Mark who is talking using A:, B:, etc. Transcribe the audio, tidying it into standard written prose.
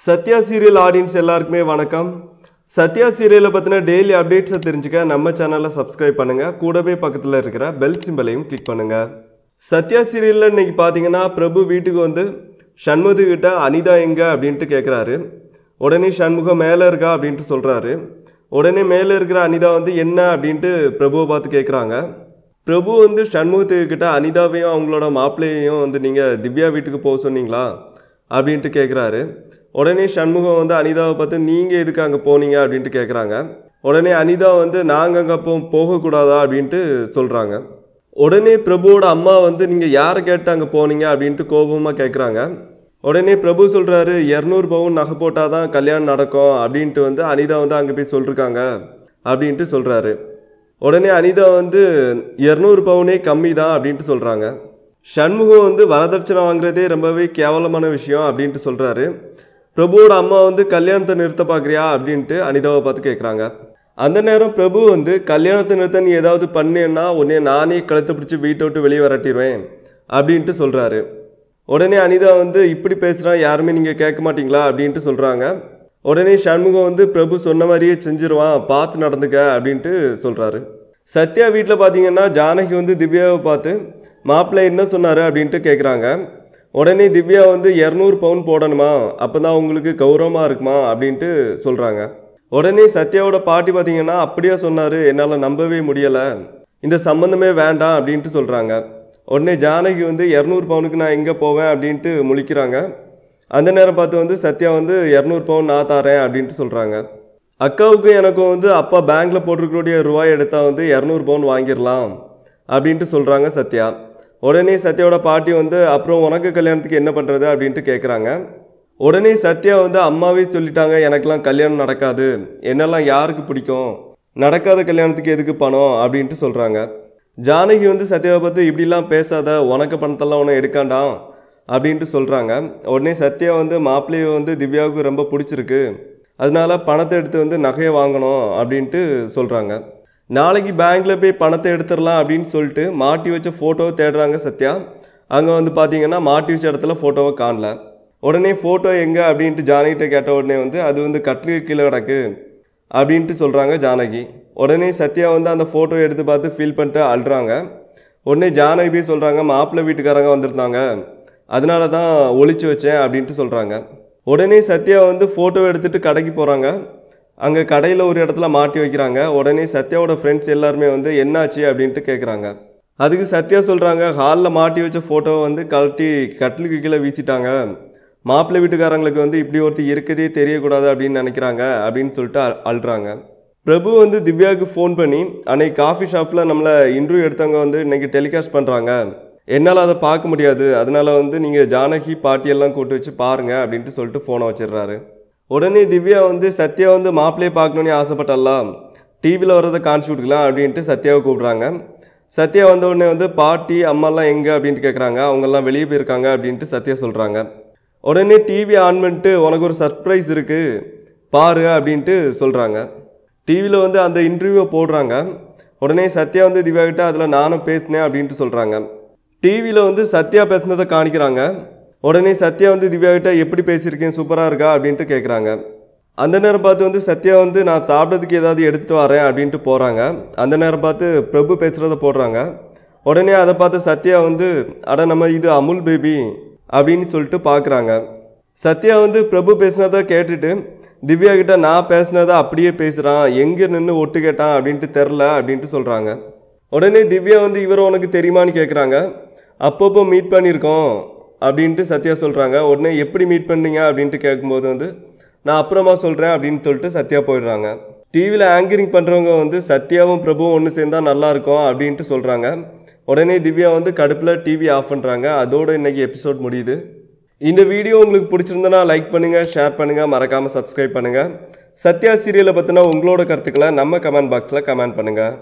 A: Sathya serial audience எல்லாருக்குமே வணக்கம். சத்யா சீரியலை பற்றின டெய்லி அப்டேட்ஸை தெரிஞ்சுக்க நம்ம சேனலை சப்ஸ்கிரைப் பண்ணுங்கள். கூடவே பக்கத்தில் இருக்கிற பெல் சிம்பலையும் கிளிக் பண்ணுங்கள். சத்யா சீரியலில் இன்றைக்கி பார்த்தீங்கன்னா பிரபு வீட்டுக்கு வந்து சண்முகத்துக்கிட்ட அனிதா எங்கே அப்படின்ட்டு கேட்குறாரு. உடனே சண்முகம் மேலே இருக்கா அப்படின்ட்டு சொல்கிறாரு. உடனே மேலே இருக்கிற அனிதா வந்து என்ன அப்படின்ட்டு பிரபுவை பார்த்து கேட்குறாங்க. பிரபு வந்து சண்முகத்துக்கிட்ட அனிதாவையும் அவங்களோட மாப்பிள்ளையையும் வந்து நீங்கள் திவ்யா வீட்டுக்கு போக சொன்னீங்களா அப்படின்ட்டு கேட்குறாரு. உடனே சண்முகம் வந்து அனிதாவை பார்த்து நீங்கள் எதுக்கு அங்கே போனீங்க அப்படின்ட்டு கேட்குறாங்க. உடனே அனிதா வந்து நாங்கள் அங்கே போகக்கூடாதா அப்படின்ட்டு சொல்கிறாங்க. உடனே பிரபுவோட அம்மா வந்து நீங்கள் யாரை கேட்டு அங்கே போனீங்க அப்படின்ட்டு கோபமாக கேட்குறாங்க. உடனே பிரபு சொல்கிறாரு 200 பவுன் நகை போட்டால் தான் கல்யாணம் நடக்கும் அப்படின்ட்டு வந்து அனிதா வந்து அங்கே போய் சொல்லிருக்காங்க அப்படின்ட்டு சொல்கிறாரு. உடனே அனிதா வந்து 200 பவுனே கம்மி தான் அப்படின்ட்டு சொல்கிறாங்க. சண்முகம் வந்து வரதட்சணை வாங்குறதே ரொம்பவே கேவலமான விஷயம் அப்படின்ட்டு சொல்கிறாரு. பிரபுவோட அம்மா வந்து கல்யாணத்தை நிறுத்த பார்க்குறியா அப்படின்ட்டு அனிதாவை பார்த்து கேட்குறாங்க. அந்த நேரம் பிரபு வந்து கல்யாணத்தை நிறுத்த நீ ஏதாவது பண்ணேன்னா உடனே நானே கழுத்தை பிடிச்சி வீட்டை விட்டு வெளியே வரட்டிடுவேன் அப்படின்ட்டு சொல்கிறாரு. உடனே அனிதா வந்து இப்படி பேசுகிறான் யாருமே நீங்கள் கேட்க மாட்டீங்களா அப்படின்ட்டு சொல்கிறாங்க. உடனே சண்முகம் வந்து பிரபு சொன்ன மாதிரியே செஞ்சிருவான் பார்த்து நடந்துக்க அப்படின்ட்டு சொல்கிறாரு. சத்யா வீட்டில் பார்த்தீங்கன்னா ஜானகி வந்து திவ்யாவை பார்த்து மாப்பிள்ளை என்ன சொன்னார் அப்படின்ட்டு கேட்குறாங்க. உடனே திவ்யா வந்து 200 பவுன் போடணுமா அப்போ தான் உங்களுக்கு கௌரவமாக இருக்குமா அப்படின்ட்டு சொல்கிறாங்க. உடனே சத்யாவோட பாட்டி பார்த்தீங்கன்னா அப்படியே சொன்னார் என்னால் நம்பவே முடியலை இந்த சம்மந்தமே வேண்டாம் அப்படின்ட்டு சொல்கிறாங்க. உடனே ஜானகி வந்து 200 பவுனுக்கு நான் எங்கே போவேன் அப்படின்ட்டு முழிக்கிறாங்க. அந்த நேரம் பார்த்து வந்து சத்யா வந்து 200 பவுன் நான் தரேன் அப்படின்ட்டு சொல்கிறாங்க. அக்காவுக்கும் எனக்கும் வந்து அப்பா பேங்க்கில் போட்டிருக்கக்கூடிய ரூபாய் எடுத்தால் வந்து 200 பவுன் வாங்கிடலாம் அப்படின்ட்டு சொல்கிறாங்க சத்யா. உடனே சத்யாவோட பாட்டி வந்து அப்புறம் உனக்கு கல்யாணத்துக்கு என்ன பண்ணுறது அப்படின்ட்டு கேட்குறாங்க. உடனே சத்யா வந்து அம்மாவே சொல்லிட்டாங்க எனக்கெல்லாம் கல்யாணம் நடக்காது, என்னெல்லாம் யாருக்கு பிடிக்கும், நடக்காத கல்யாணத்துக்கு எதுக்கு பணம் அப்படின்ட்டு சொல்கிறாங்க. ஜானகி வந்து சத்யாவை பார்த்து இப்படிலாம் பேசாத உனக்கு பணத்தெல்லாம் ஒன்றும் எடுக்காண்டாம் அப்படின்ட்டு சொல்கிறாங்க. உடனே சத்யா வந்து மாப்பிள்ளையை வந்து திவ்யாவுக்கு ரொம்ப பிடிச்சிருக்கு அதனால பணத்தை எடுத்து வந்து நகையை வாங்கணும் அப்படின்ட்டு சொல்கிறாங்க. நாளைக்கு பேங்க்கில் போய் பணத்தை எடுத்துடலாம் அப்படின்னு சொல்லிட்டு மாட்டி வச்ச ஃபோட்டோவை தேடுறாங்க சத்யா. அங்கே வந்து பார்த்தீங்கன்னா மாட்டி வச்ச இடத்துல ஃபோட்டோவை காணல. உடனே ஃபோட்டோ எங்கே அப்படின்ட்டு ஜானகிட்ட கேட்ட உடனே வந்து அது வந்து கட்டிலுக்கு கீழே கிடக்கு அப்படின்ட்டு சொல்கிறாங்க ஜானகி. உடனே சத்யா வந்து அந்த ஃபோட்டோ எடுத்து பார்த்து ஃபீல் பண்ணிட்டு அழுறாங்க. உடனே ஜானகி போய் சொல்கிறாங்க மாப்பிள்ளை வீட்டுக்காரங்க வந்திருந்தாங்க அதனால தான் ஒளிச்சு வச்சேன் அப்படின்ட்டு சொல்கிறாங்க. உடனே சத்யா வந்து ஃபோட்டோ எடுத்துகிட்டு கடைக்கு போகிறாங்க. அங்கே கடையில் ஒரு இடத்துல மாட்டி வைக்கிறாங்க. உடனே சத்யாவோட ஃப்ரெண்ட்ஸ் எல்லாருமே வந்து என்னாச்சு அப்படின்ட்டு கேட்குறாங்க. அதுக்கு சத்யா சொல்கிறாங்க ஹாலில் மாட்டி வச்ச ஃபோட்டோவை வந்து கழட்டி கட்டிலுக்கு கீழே வீசிட்டாங்க, மாப்பிள்ளை வீட்டுக்காரங்களுக்கு வந்து இப்படி ஒருத்தர் இருக்கதே தெரியக்கூடாது அப்படின்னு நினைக்கிறாங்க அப்படின்னு சொல்லிட்டு அழுறாங்க. பிரபு வந்து திவ்யாவுக்கு ஃபோன் பண்ணி அன்னைக்கு காஃபி ஷாப்பில் நம்மளை இன்டர்வியூ எடுத்தவங்க வந்து இன்றைக்கி டெலிகாஸ்ட் பண்ணுறாங்க, என்னால் அதை பார்க்க முடியாது, அதனால் வந்து நீங்கள் ஜானகி பாட்டியெல்லாம் கூட்டு வச்சு பாருங்கள் அப்படின்ட்டு சொல்லிட்டு ஃபோனை வச்சிடுறாரு. உடனே திவ்யா வந்து சத்யா வந்து மாப்பிள்ளையை பார்க்கணுன்னு ஆசைப்பட்டாலாம், டிவியில் வரதை காமிச்சு விட்டுக்கலாம் அப்படின்ட்டு சத்யாவை கூப்பிட்றாங்க. சத்யா வந்த உடனே வந்து பாட்டி அம்மாலாம் எங்கே அப்படின்ட்டு கேட்குறாங்க. அவங்கெல்லாம் வெளியே போயிருக்காங்க அப்படின்ட்டு சத்யா சொல்கிறாங்க. உடனே டிவி ஆன் பண்ணிட்டு உனக்கு ஒரு சர்ப்ரைஸ் இருக்குது பாரு அப்படின்ட்டு சொல்கிறாங்க. டிவியில் வந்து அந்த இன்டர்வியூவை போடுறாங்க. உடனே சத்யா வந்து திவ்யா கிட்ட அதில் நானும் பேசினேன் அப்படின்ட்டு சொல்கிறாங்க. டிவியில் வந்து சத்யா பேசுனதை காணிக்கிறாங்க. உடனே சத்யா வந்து திவ்யா கிட்ட எப்படி பேசியிருக்கேன் சூப்பராக இருக்கா அப்படின்ட்டு கேட்குறாங்க. அந்த நேரம் பார்த்து வந்து சத்யா வந்து நான் சாப்பிட்றதுக்கு ஏதாவது எடுத்துகிட்டு வரேன் அப்படின்ட்டு போகிறாங்க. அந்த நேரம் பார்த்து பிரபு பேசுகிறத போடுறாங்க. உடனே அதை பார்த்து சத்யா வந்து அட நம்ம இது அமுல் பேபி அப்படின்னு சொல்லிட்டு பார்க்குறாங்க. சத்யா வந்து பிரபு பேசினதை கேட்டுட்டு திவ்யா கிட்ட நான் பேசினதை அப்படியே பேசுகிறான், எங்கே நின்று ஒட்டு கேட்டான் அப்படின்ட்டு தெரில அப்படின்ட்டு சொல்கிறாங்க. உடனே திவ்யா வந்து இவர் உனக்கு தெரியுமான்னு கேட்குறாங்க. அப்பப்போ மீட் பண்ணியிருக்கோம் அப்படின்ட்டு சத்யா சொல்கிறாங்க. உடனே எப்படி மீட் பண்ணீங்க அப்படின்ட்டு கேட்கும்போது வந்து நான் அப்புறமா சொல்கிறேன் அப்படின்னு சொல்லிட்டு சத்யா போயிடுறாங்க. டிவியில் ஆங்கரிங் பண்ணுறவங்க வந்து சத்யாவும் பிரபுவும் ஒன்று சேர்ந்தால் நல்லாயிருக்கும் அப்படின்ட்டு சொல்கிறாங்க. உடனே திவ்யா வந்து கடுப்பில் டிவி ஆஃப் பண்ணுறாங்க. அதோடு இன்றைக்கி எபிசோட் முடியுது. இந்த வீடியோ உங்களுக்கு பிடிச்சிருந்தனா லைக் பண்ணுங்கள், ஷேர் பண்ணுங்கள், மறக்காமல் சப்ஸ்கிரைப் பண்ணுங்கள். சத்யா சீரியலை பற்றின உங்களோட கருத்துக்களை நம்ம கமெண்ட் பாக்ஸில் கமெண்ட் பண்ணுங்கள்.